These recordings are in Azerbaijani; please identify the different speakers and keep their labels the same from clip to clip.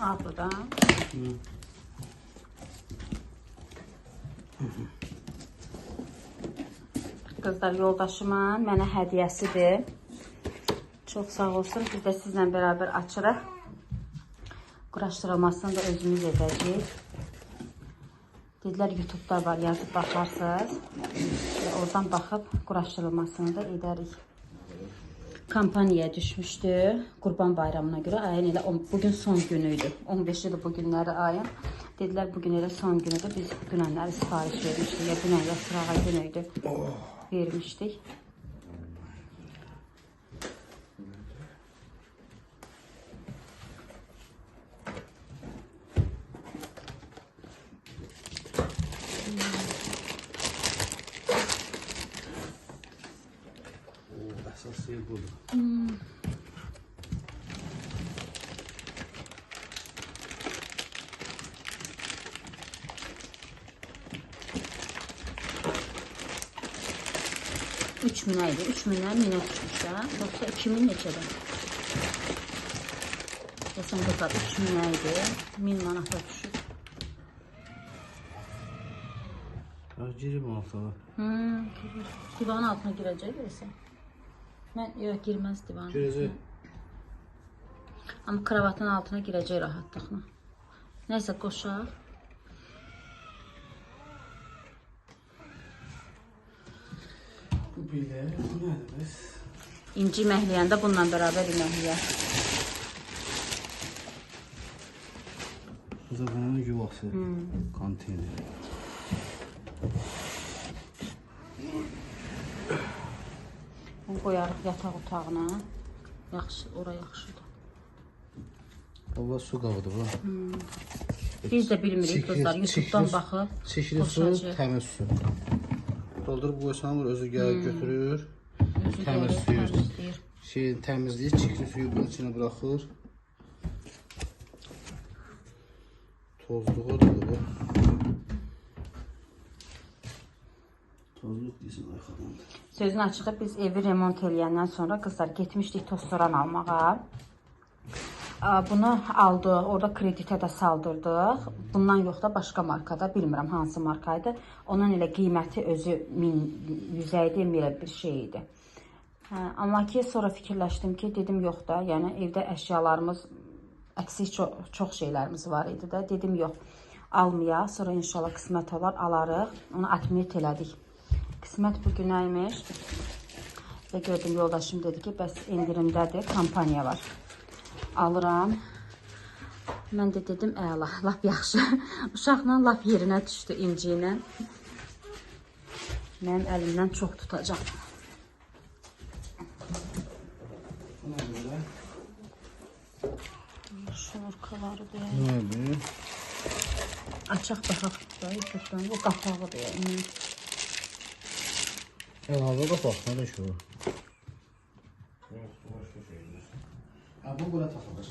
Speaker 1: Burada. Qızlar, yoldaşımın mənə hədiyyəsidir. Çox sağ olsun. Biz də sizlə bərabər açırıq. Quraşdırılmasını da özümüz edəcəyik. Dedilər, YouTube'da var, yazıb baxarsınız. Oradan baxıb quraşdırılmasını da edərik. Kampaniyaya düşmüşdü Qurban Bayramına görə. Ayın elə bugün son günüydü. 15-dir bu günləri ayın. Dedilər, bugün elə son günüdür. Biz dünənləri sifariş vermişdik. Ya dünən ya sırağa günüydü. Vermişdik.
Speaker 2: Əsas yer budur.
Speaker 1: 3000 idi. 3000'dən 1000'ə düşmüş də. Yoxsa 2000 neçədən? Desən qızlar 3000 idi. 1000 manata düşüb.
Speaker 2: Girim altına.
Speaker 1: Divanın altına girəcək deyəsən. Mən yox girməz divanın.
Speaker 2: Girəcək.
Speaker 1: Amma kravatın altına girəcək rahatlıqla. Nəysə qoşaq.
Speaker 2: Bu belə, bu nədir bəs?
Speaker 1: İnci məhləyəndə bununla bərabər məhliyə.
Speaker 2: Bu da bunun yuvası. Konteyner.
Speaker 1: Bunu qoyarıq yataq otağına. Yaxşı, ora yaxşıdır.
Speaker 2: Baba su qabıdır bu.
Speaker 1: Biz də bilmirik qızlar, YouTube'dan baxıb.
Speaker 2: Çəkili su, təmiz su. Doldurub qoysan vur, özü gəlir götürür. Təmizləyir. Təmizləyir, çəkili suyu bunun içine bırakır. Tozluq odur bu. Tozluq deyirsən arxadandır.
Speaker 1: Sözün açığı biz evi remont eləyəndən sonra qızlar getmişdik tostoran almağa. Bunu aldıq, orada kreditə də saldırdıq. Bundan yox da başqa markada, bilmirəm hansı markaydı. Onun elə qiyməti özü 1100 idi, elə bir şey idi. Amma ki sonra fikirləşdim ki, dedim yox da, yəni evdə əşyalarımız, əksik çox şeylərimiz var idi də. Dedim yox, almayaq, sonra inşallah qismət olar, alarıq. Onu admit elədik. Qismət bugünəymiş. Və gördüm, yoldaşım dedi ki, bəs endirimdədir, kampaniya var. Alıram. Mən də dedim, əla, lap yaxşı. Uşaqla lap yerinə düşdü İnci ilə. Mənim əlimdən çox tutacaq. Şorkaları deyək.
Speaker 2: Nədir?
Speaker 1: Açaq baxaq da, YouTube'dan. Bu qapağı deyək.
Speaker 2: Əlavə qapaq, nədir şu? Bu bura taxılır.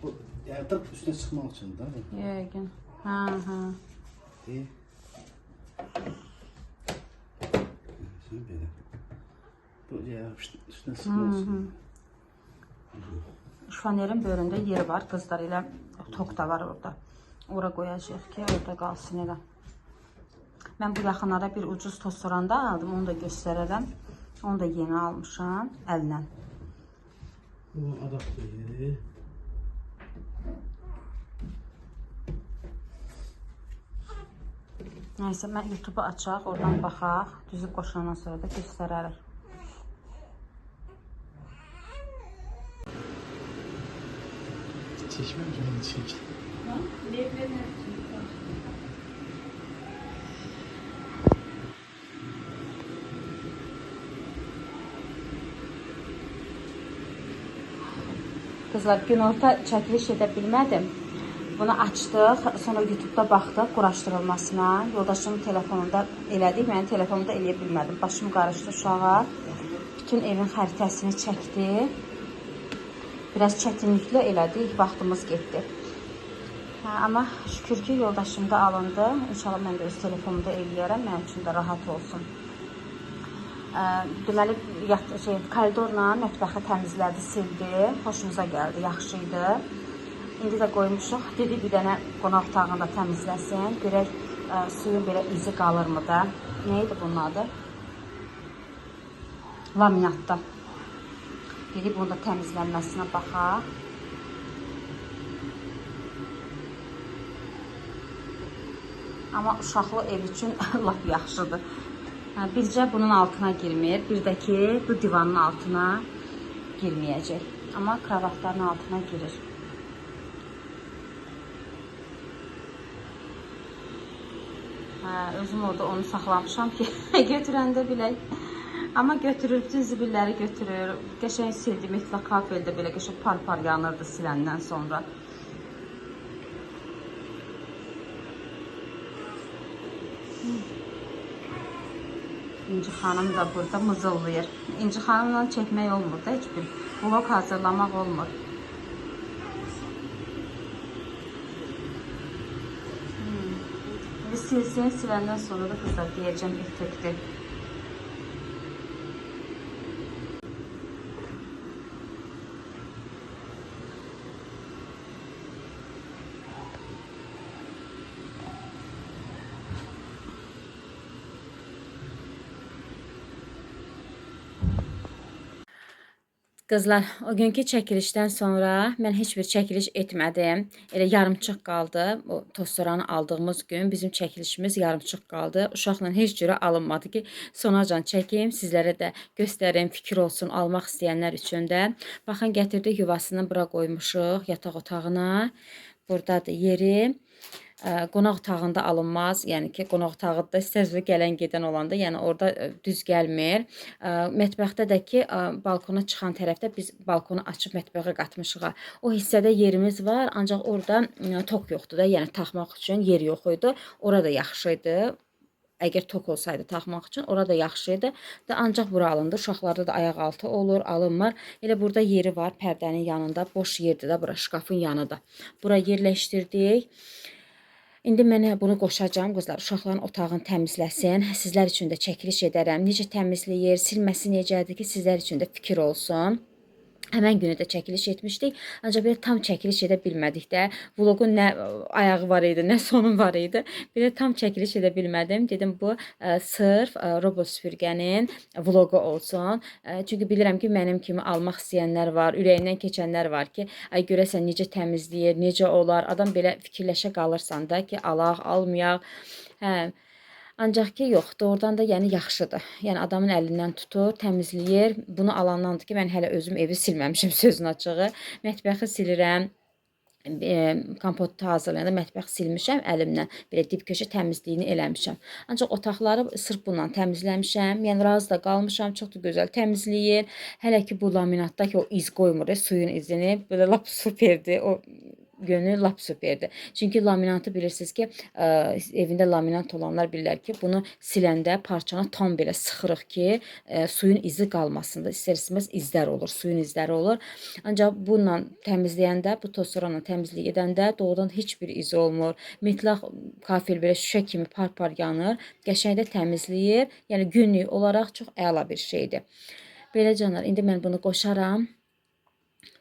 Speaker 2: Bu yardıb üstünə çıxmaq üçün də.
Speaker 1: Yəqin. Hə.
Speaker 2: Deyil. Sən belə. Bu üstünə çıxmaq üçün.
Speaker 1: Şufanerin bölündə yeri var. Qızlar ilə tok da var orada. Ora qoyacaq ki, orada qalsın elə. Mən bu yaxınlara bir ucuz tostoranda aldım. Onu da göstərərəm. Onu da yeni almışam. Əllə.
Speaker 2: Bu adaptör yeri.
Speaker 1: Nəysə, mən YouTube'u açaq, oradan baxaq. Düzüb qoşandan sonra da göstərərik.
Speaker 2: Çəkməmişəm, onu çək.
Speaker 1: Qızlar, günorta çəkiliş edə bilmədim. Bunu açdıq, sonra YouTube'da baxdıq quraşdırılmasına. Yoldaşımın telefonunda elədik, mənim telefonumda eləyə bilmədim. Başım qarışdı uşağa. Bütün evin xəritəsini çəkdi. Biraz çətinliklə elədik, vaxtımız getdi. Amma şükür ki, yoldaşımda alındı. İnşallah mən də öz telefonumda eləyərəm, mənim üçün də rahat olsun. Deməli, koridorla mətbəxi təmizlədi, sildi. Xoşumuza gəldi, yaxşı idi. İndi də qoymuşuq. Dedi bir dənə qonaq otağında təmizləsin. Görək suyun belə izi qalırmı da. Neydi bunun adı? Laminatda. Dedi bunu da təmizlənməsinə baxaq. Amma uşaqlı ev üçün lap yaxşıdır. Bircə bunun altına girmir. Bir də ki, bu divanın altına girməyəcək. Amma kravatların altına girir. Özüm orada onu saxlamışam ki, götürəndə bilək. Amma götürür, bütün zibilləri götürür. Qəşəng sildim, mütləq kafeldə belə qəşəng par-par yanırdı siləndən sonra. İnci xanım da burada mızıldayır. İnci xanımla çəkmək olmur da, heç bir vlog hazırlamaq olmur. Silsin, siləndən sonra da qızlar deyəcəm effekti. Qızlar, o günkü çəkilişdən sonra mən heç bir çəkiliş etmədim. Elə yarımçıq qaldı. O tostoranı aldığımız gün bizim çəkilişimiz yarımçıq qaldı. Uşaqla heç cürə alınmadı ki, sonacan çəkim, sizlərə də göstərim, fikir olsun, almaq istəyənlər üçün də. Baxın, gətirdik yuvasını bura qoymuşuq, yataq otağına. Buradadır yeri. Qonaq otağında alınmaz. Yəni ki, qonaq otağında istəzli gələn gedən olanda, yəni orada düz gəlmir. Mətbəxdə də ki, balkona çıxan tərəfdə biz balkonu açıb mətbəxə qatmışıq. O hissədə yerimiz var, ancaq orada tok yoxdur da, yəni taxmaq üçün yer yox idi. Orada yaxşı idi. Əgər tok olsaydı taxmaq üçün orada yaxşı idi. Ancaq bura alındı. Uşaqlarda da ayaq altı olur, alınmır. Elə burada yeri var, pərdənin yanında. Boş yerdir də, bura şkafın yanıdır. Bura yerləşdirdik. İndi mən bunu qoşacağım, qızlar, uşaqların otağını təmizləsin. Sizlər üçün də çəkiliş edərəm. Necə təmizləyir, silməsi necədir ki, sizlər üçün də fikir olsun. Həmən günü də çəkiliş etmişdik. Ancaq belə tam çəkiliş edə bilmədik də. Vlogun nə ayağı var idi, nə sonu var idi. Belə tam çəkiliş edə bilmədim. Dedim bu sırf robot süpürgənin vlogu olsun. Çünki bilirəm ki, mənim kimi almaq istəyənlər var, ürəyindən keçənlər var ki, ay görəsən necə təmizləyir, necə olar. Adam belə fikirləşə qalırsan da ki, alaq, almayaq. Hə. Ancaq ki, yox, doğrudan da yəni yaxşıdır. Yəni adamın əlindən tutur, təmizləyir. Bunu alandandır ki, mən hələ özüm evi silməmişim, sözün açığı. Mətbəxi silirəm. Kompotu hazırlayanda mətbəx silmişəm əlimlə. Belə dib köşə təmizliyini eləmişəm. Ancaq otaqları sırf bununla təmizləmişəm. Yəni razı da qalmışam. Çox da gözəl təmizləyir. Hələ ki bu laminatda ki o iz qoymur, suyun izini. Belə lap superdir. O yönü lap süperdir. Çünki laminatı bilirsiniz ki, evində laminat olanlar bilirlər ki, bunu siləndə parçanı tam belə sıxırıq ki, suyun izi qalmasın da. İstər-istəməz izlər olur, suyun izləri olur. Ancaq bununla təmizləyəndə, bu tostoranla təmizlik edəndə doğrudan heç bir izi olmur. Mütləq kafel belə şüşə kimi par-par yanır. Qəşəng də təmizləyir. Yəni günlük olaraq çox əla bir şeydir. Belə canlar, indi mən bunu qoşaram.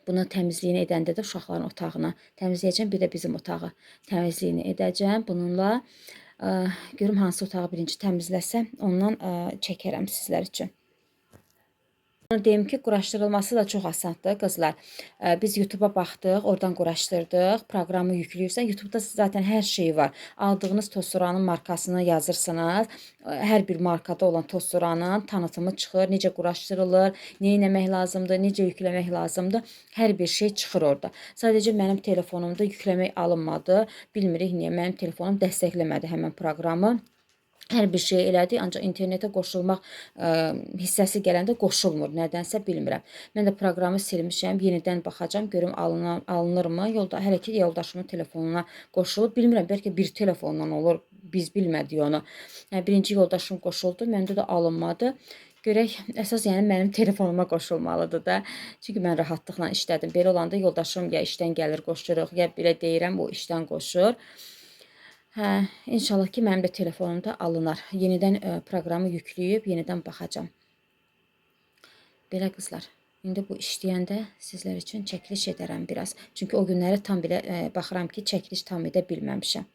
Speaker 1: Bunu təmizliyini edəndə də uşaqların otağına təmizləyəcəm. Bir də bizim otağı təmizliyini edəcəm. Bununla görüm hansı otağı birinci təmizləsəm, ondan çəkərəm sizlər üçün. Deyim ki, quraşdırılması da çox asandır, qızlar. Biz YouTube'a baxdıq, oradan quraşdırdıq. Proqramı yükləyirsən. YouTube'da zaten hər şey var. Aldığınız tostoranın markasını yazırsınız. Hər bir markada olan tostoranın tanıtımı çıxır. Necə quraşdırılır, nə etmək lazımdır, necə yükləmək lazımdır. Hər bir şey çıxır orada. Sadəcə mənim telefonumda yükləmək alınmadı. Bilmirik niyə mənim telefonum dəstəkləmədi həmən proqramı. Hər bir şey elədi, ancaq internetə qoşulmaq hissəsi gələndə qoşulmur. Nədənsə bilmirəm. Mən də proqramı silmişəm, yenidən baxacağım, görüm alınırmı? Hələ ki, yoldaşımın telefonuna qoşulub. Bilmirəm, bəlkə bir telefondan olur, biz bilmədik onu. Birinci yoldaşım qoşuldu, məndə də alınmadı. Görək, əsas yəni mənim telefonuma qoşulmalıdır da. Çünki mən rahatlıqla işlədim. Belə olanda yoldaşım ya işdən gəlir qoşuruq, ya belə deyirəm, o işdən qoşur. Hə, inşallah ki, mənim də telefonumda alınar. Yenidən proqramı yükləyib, yenidən baxacağım. Belə qızlar. İndi bu işləyəndə sizlər üçün çəkiliş edərəm biraz. Çünki o günləri tam belə baxıram ki, çəkiliş tam edə bilməmişəm.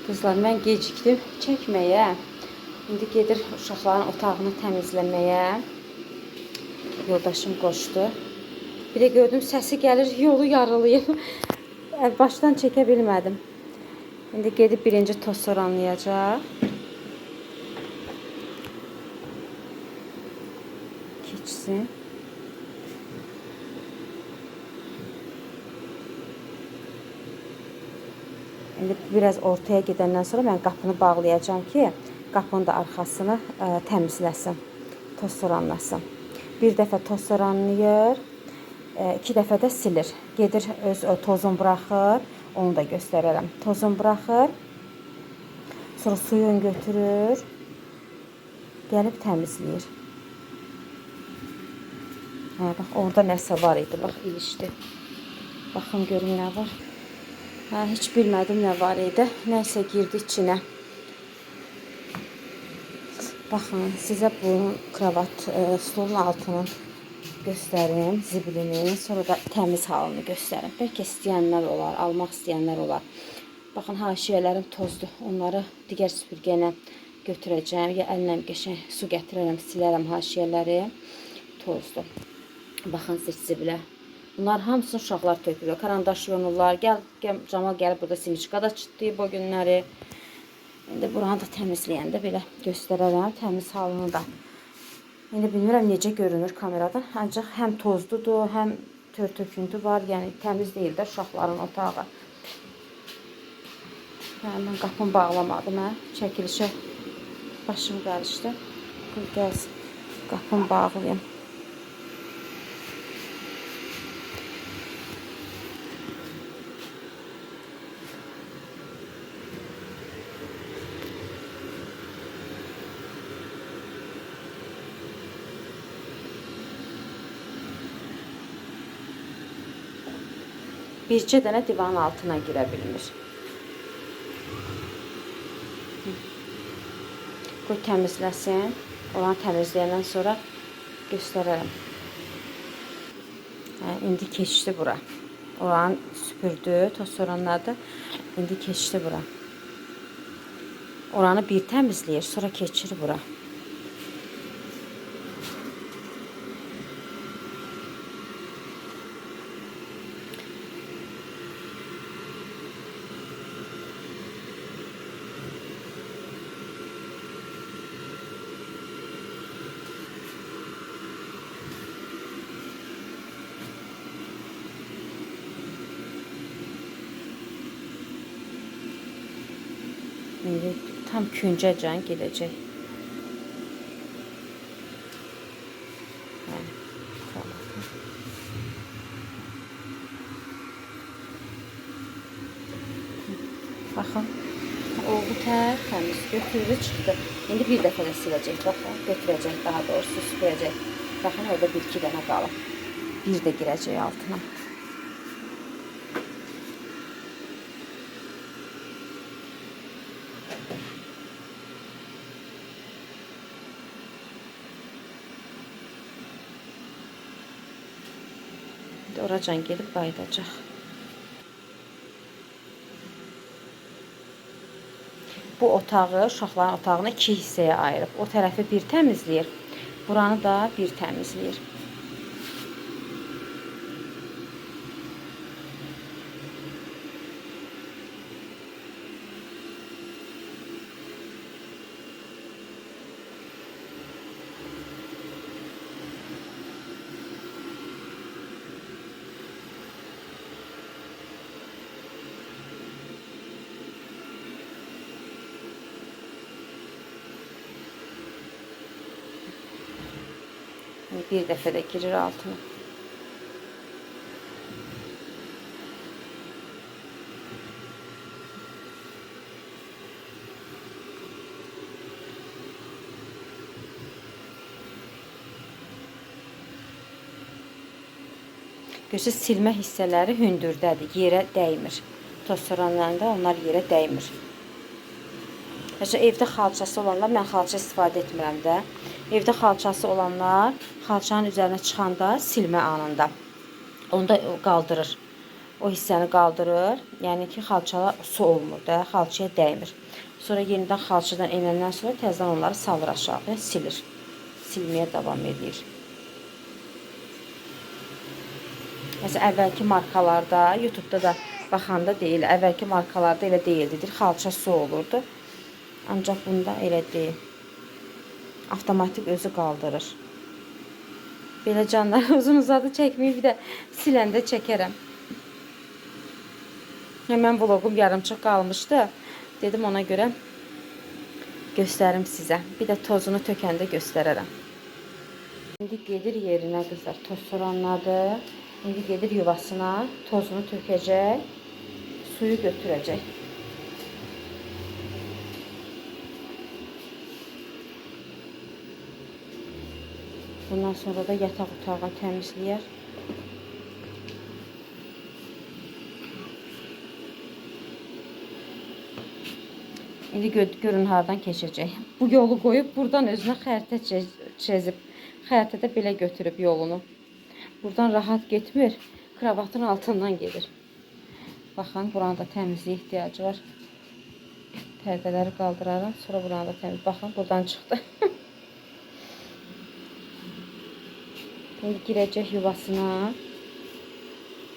Speaker 1: Qızlar, mən gecikdim çəkməyə. İndi gedir uşaqların otağını təmizləməyə. Yoldaşım qoşdu. Bir də gördüm səsi gəlir, yolu yarılıyım. Başdan çəkə bilmədim. İndi gedib birinci toz soranlayacaq. Keçsin. İndi biraz ortaya gedəndən sonra mən qapını bağlayacağım ki, qapının da arxasını təmizləsin, toz soranlasın. Bir dəfə toz soranlayır, 2 dəfə də silir. Gedir öz tozunu buraxır, onu da göstərərəm. Tozunu buraxır, sonra suyunu götürür, gəlib təmizləyir. Bax, orada nəsə var idi, bax, ilişdi. Baxın, görün nə var. Heç bilmədim nə var idi. Nəysə girdi içinə. Baxın, sizə bu kravat stolun altının göstərim, zibilini, sonra da təmiz halını göstərim. Bəlkə istəyənlər olar, almaq istəyənlər olar. Baxın, haşiyələrim tozdur. Onları digər süpürgəylə götürəcəm. Ya əllə qəşəng su gətirərəm, silərəm haşiyələri. Tozdur. Baxın, zibilə. Bunlar hamısını uşaqlar tökülür. Karandaş yonurlar. Camal gəlib burada simiçka da çıtlayıb o günləri. İndi buranı da təmizləyəndə belə göstərərəm təmiz halını da. İndi bilmirəm necə görünür kameradan. Ancaq həm tozludur, həm tör-töküntü var. Yəni təmiz deyil də uşaqların otağı. Mən qapını bağlamadım. Çəkilişə başım qarışdı. Gəlsin, qapını bağlayayım. Bircə dənə divanın altına girə bilmir. Qoy təmizləsin. Olanı təmizləyəndən sonra göstərərəm. İndi keçdi bura. Olanı süpürdü, toz soranladı. İndi keçdi bura. Oranı bir təmizləyir, sonra keçir bura. İndi tam küncəcən gedəcək. Baxın, oldu təmiz, götürdü, çıxdı. İndi bir dəfə də siləcək, baxın, götürəcək, daha doğrusu süpürəcək. Baxın, orada 1-2 dənə qalıb. Bir də girəcək altına. Oracan gedib qayıdacaq. Bu otağı, uşaqların otağını 2 hissəyə ayırıb. O tərəfi bir təmizləyir, buranı da bir təmizləyir. Bir dəfə də girir altına. Görürsünüz, silmə hissələri hündürdədir, yerə dəymir. Toz soranlarında onlar yerə dəymir. Evdə xalçası olanlar, mən xalça istifadə etmirəm də. Evdə xalçası olanlar xalçanın üzərinə çıxanda silmə anında onda qaldırır. O hissəni qaldırır. Yəni ki, xalçada su olmur da, xalçaya dəymir. Sonra yenidən xalçadan enəndən sonra təzədən onları salır aşağıya, silir. Silməyə davam edir. Məsələn, əvvəlki markalarda, YouTube-da da baxanda deyil, əvvəlki markalarda elə deyildidir. Xalça su olurdu. Ancaq bunda elə deyil. Avtomatik özü qaldırır. Belə canlar, uzun uzadı çəkməyib, bir də siləndə çəkərəm. Həmən vloqum yarımçıq qalmışdı. Dedim ona görə göstərim sizə. Bir də tozunu tökəndə göstərərəm. İndi gedir yerinə qızlar. Toz soranladı. İndi gedir yuvasına. Tozunu tökəcək. Suyu götürəcək. Bundan sonra da yataq otağını təmizləyər. İndi görün hardan keçəcək. Bu yolu qoyub buradan özünə xəritə çizib. Xəritədə belə götürüb yolunu. Buradan rahat getmir. Kravatın altından gedir. Baxın, buranın da təmizliyə ehtiyacı var. Pərdələri qaldırarım. Sonra buranı da təmiz. Baxın, buradan çıxdı. İndi girəcək yuvasına.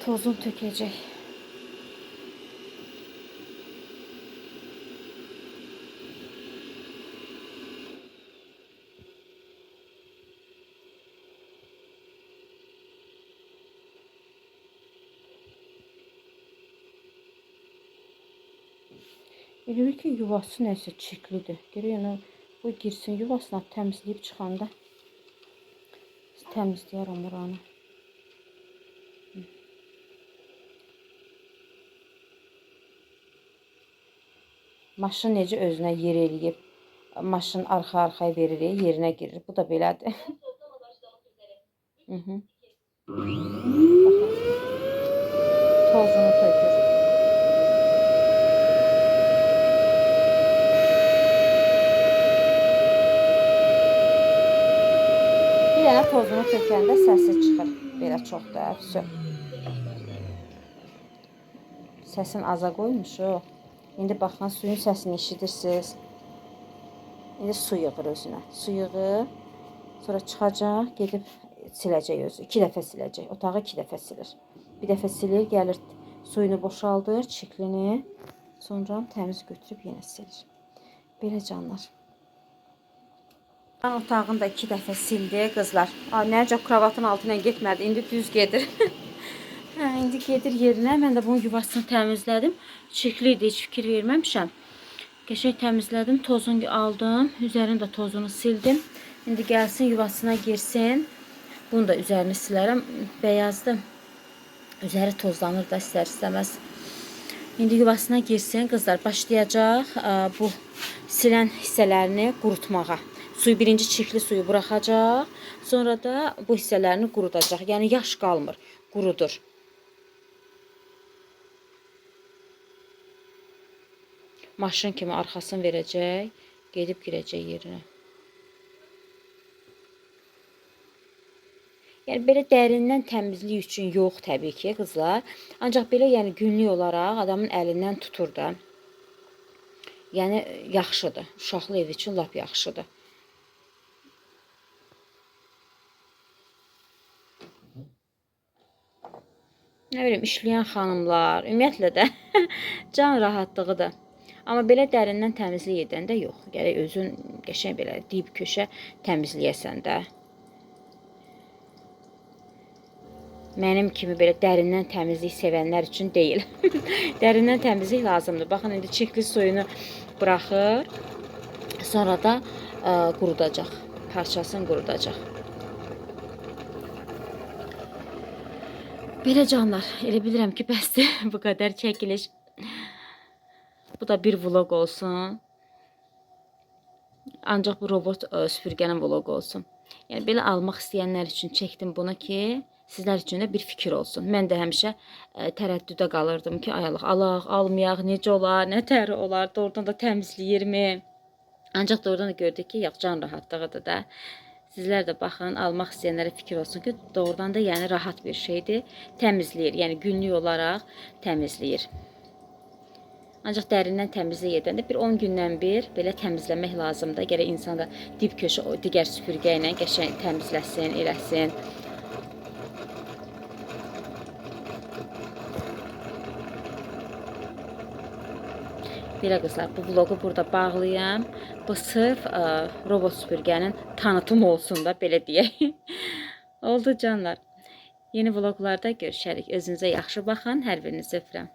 Speaker 1: Tozunu tökəcək. Elə ki, yuvası nəsə çirklidir. Görək, yəni, bu girsin yuvasına, təmizləyib çıxanda. Təmizləyərəm oranı. Maşın necə özünə yer eləyib. Maşın arxa-arxaya verir, yerinə girir. Bu da belədir. Baxın. Tozunu tökür. Bir dənə tozunu tökəndə səsi çıxır. Belə çox da, vəsə. Səsin aza qoymuşuq. İndi baxın, suyun səsini eşidirsiniz. İndi su yığır özünə. Su yığır. Sonra çıxacaq, gedib siləcək özü. 2 dəfə siləcək. Otağı 2 dəfə silir. Bir dəfə silir, gəlir suyunu boşaldır, çiklini. Sonra təmiz götürüb yenə silir. Belə canlar. Ben otağını da 2 dəfə sildi qızlar. Nəcə kravatın altına getmədi. İndi düz gedir. İndi gedir yerinə. Mən də bunun yuvasını təmizlədim. Çirkli idi, heç fikir verməmişəm. Qəşəng təmizlədim. Tozunu aldım. Üzərini də tozunu sildim. İndi gəlsin yuvasına girsin. Bunu da üzərini silərəm. Bəyazdı. Üzəri tozlanır da istər-istəməz. İndi yuvasına girsin. Qızlar başlayacaq bu silən hissələrini qurutmağa. Suyu birinci çirkli suyu buraxacaq. Sonra da bu hissələrini qurudacaq. Yəni yaş qalmır. Qurudur. Maşın kimi arxasını verəcək. Gedib girəcək yerinə. Yəni belə dərindən təmizlik üçün yox təbii ki, qızlar. Ancaq belə yəni günlük olaraq adamın əlindən tutur da. Yəni yaxşıdır. Uşaqlı ev üçün lap yaxşıdır. Nə bileyim, işləyən xanımlar, ümumiyyətlə də can rahatlığıdır. Amma belə dərindən təmizlik edəndə yox. Gərək özün qəşəng belə dib köşə təmizləyəsən də. Mənim kimi belə dərindən təmizlik sevənlər üçün deyil. Dərindən təmizlik lazımdır. Baxın, indi çirkli suyunu buraxır. Sonra da qurudacaq. Parçasını qurudacaq. Belə canlar, elə bilirəm ki, bəsdir bu qədər çəkiliş. Bu da bir vlog olsun. Ancaq bu robot süpürgənin vlogu olsun. Yəni belə almaq istəyənlər üçün çəkdim bunu ki, sizlər üçün də bir fikir olsun. Mən də həmişə tərəddüdə qalırdım ki, ayalıq alaq, almayaq, necə olar, nə təri olar, doğrudan da təmizləyirmi? Ancaq doğrudan da gördük ki, yox, can rahatlığıdır da. Sizlər də baxın, almaq istəyənlərə fikir olsun ki, doğrudan da yəni rahat bir şeydir. Təmizləyir, yəni günlük olaraq təmizləyir. Ancaq dərindən təmizlik edəndə bir 10 gündən bir belə təmizləmək lazımdır. Gərək insan da dib köşə o digər süpürgə ilə qəşəng təmizləsin, eləsin. Belə qızlar, bu vlogu burada bağlayam. Bu sırf robot süpürgənin tanıtımı olsun da, belə deyək. Oldu canlar. Yeni vloqlarda görüşərik. Özünüzə yaxşı baxın. Hər birinizi öpürəm.